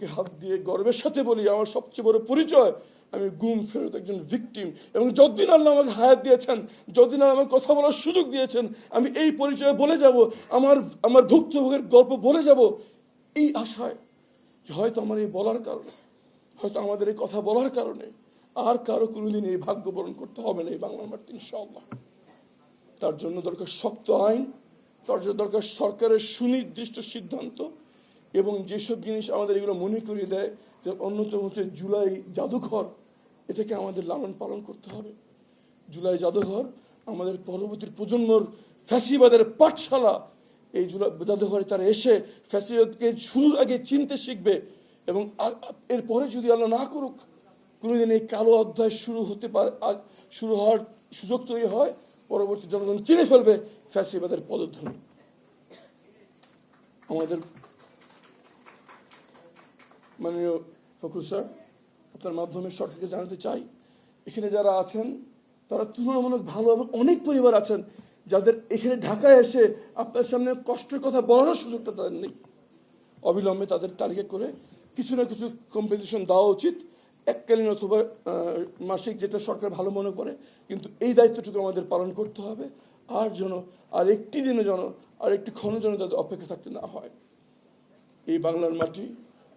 বুকে হাত দিয়ে গর্বের সাথে বলি, আমার সবচেয়ে বড় পরিচয় আমি গুম ফেরত একজন ভিকটিম। এবং যতদিন আল্লাহ আমাকে হায়াত দিয়েছেন, যতদিন আল্লাহ আমাকে কথা বলার সুযোগ দিয়েছেন, আমি এই পরিচয় বলে যাব, আমার ভুক্তভোগের গল্প বলে যাব, এই আশায় হয়তো আমার এই বলার কারণে, হয়তো আমাদের এই কথা বলার কারণে আর কারো কোনোদিন এই ভাগ্য বরণ করতে হবে না এই বাংলার মাটিতে ইনশাআল্লাহ। তার জন্য দরকার শক্ত আইন, তার জন্য দরকার সরকারের সুনির্দিষ্ট সিদ্ধান্ত, এবং যেসব জিনিস আমাদের এগুলো মনে করিয়ে দেয় যে অন্যতম হচ্ছে জুলাই জাদুঘর, এটাকে আমাদের লালন পালন করতে হবে। জুলাই জাদুঘর আমাদের পরবর্তী প্রজন্মর ফ্যাসিবাদের পাঠশালা। এই জুলাই জাদুঘরে তারা এসে ফ্যাসিবাদকে শুরুর আগে চিনতে শিখবে, এবং এরপরে যদি আল্লাহ না করুক কোনোদিন এই কালো অধ্যায় শুরু হওয়ার সুযোগ তৈরি হয়, পরবর্তী জনগণ চিনে ফেলবে ফ্যাসিবাদের পদধ্বনি। আমাদের মাননীয় ফখরুল স্যার, আপনার মাধ্যমে সরকারকে জানাতে চাই, এখানে যারা আছেন তারা তুলনামূলক ভালো, এবং অনেক পরিবার আছেন যাদের এখানে ঢাকায় এসে আপনার সামনে কষ্টের কথা বলার সুযোগটা তাদের নেই। অবিলম্বে তাদের তালিকা করে কিছু না কিছু কম্পেনসেশন দেওয়া উচিত, এককালীন অথবা মাসিক, যেটা সরকার ভালো মনে করে। কিন্তু এই দায়িত্বটুকু আমাদের পালন করতে হবে, আর একটি দিনে আর একটি ক্ষণ যেন তাদের অপেক্ষা থাকতে না হয়। এই বাংলার মাটি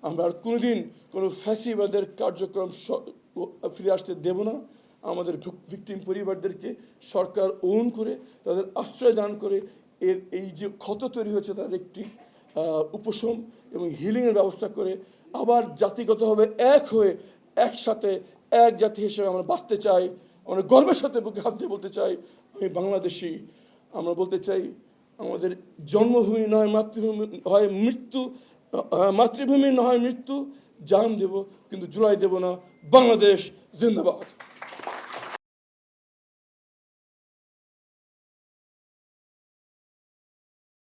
আমরা আর কোনোদিন কোনো ফ্যাসিবাদের কার্যক্রম ফিরে আসতে দেব না। আমাদের ভিকটিম পরিবারদেরকে সরকার ওন করে, তাদের আশ্রয় দান করে, এই যে ক্ষত তৈরি হয়েছে তার একটি উপশম এবং হিলিংয়ের ব্যবস্থা করে, আবার জাতিগতভাবে এক হয়ে একসাথে এক জাতি হিসেবে আমরা বাঁচতে চাই। আমরা গর্বের সাথে বুকে হাত দিয়ে বলতে চাই, আমি বাংলাদেশি। আমরা বলতে চাই, আমাদের জন্মভূমি নয় মাতৃভূমি হয় মৃত্যু, মাতৃভূমি নয় মৃত্যু, জান দেব কিন্তু জুলাই দেব না। বাংলাদেশ জিন্দাবাদ।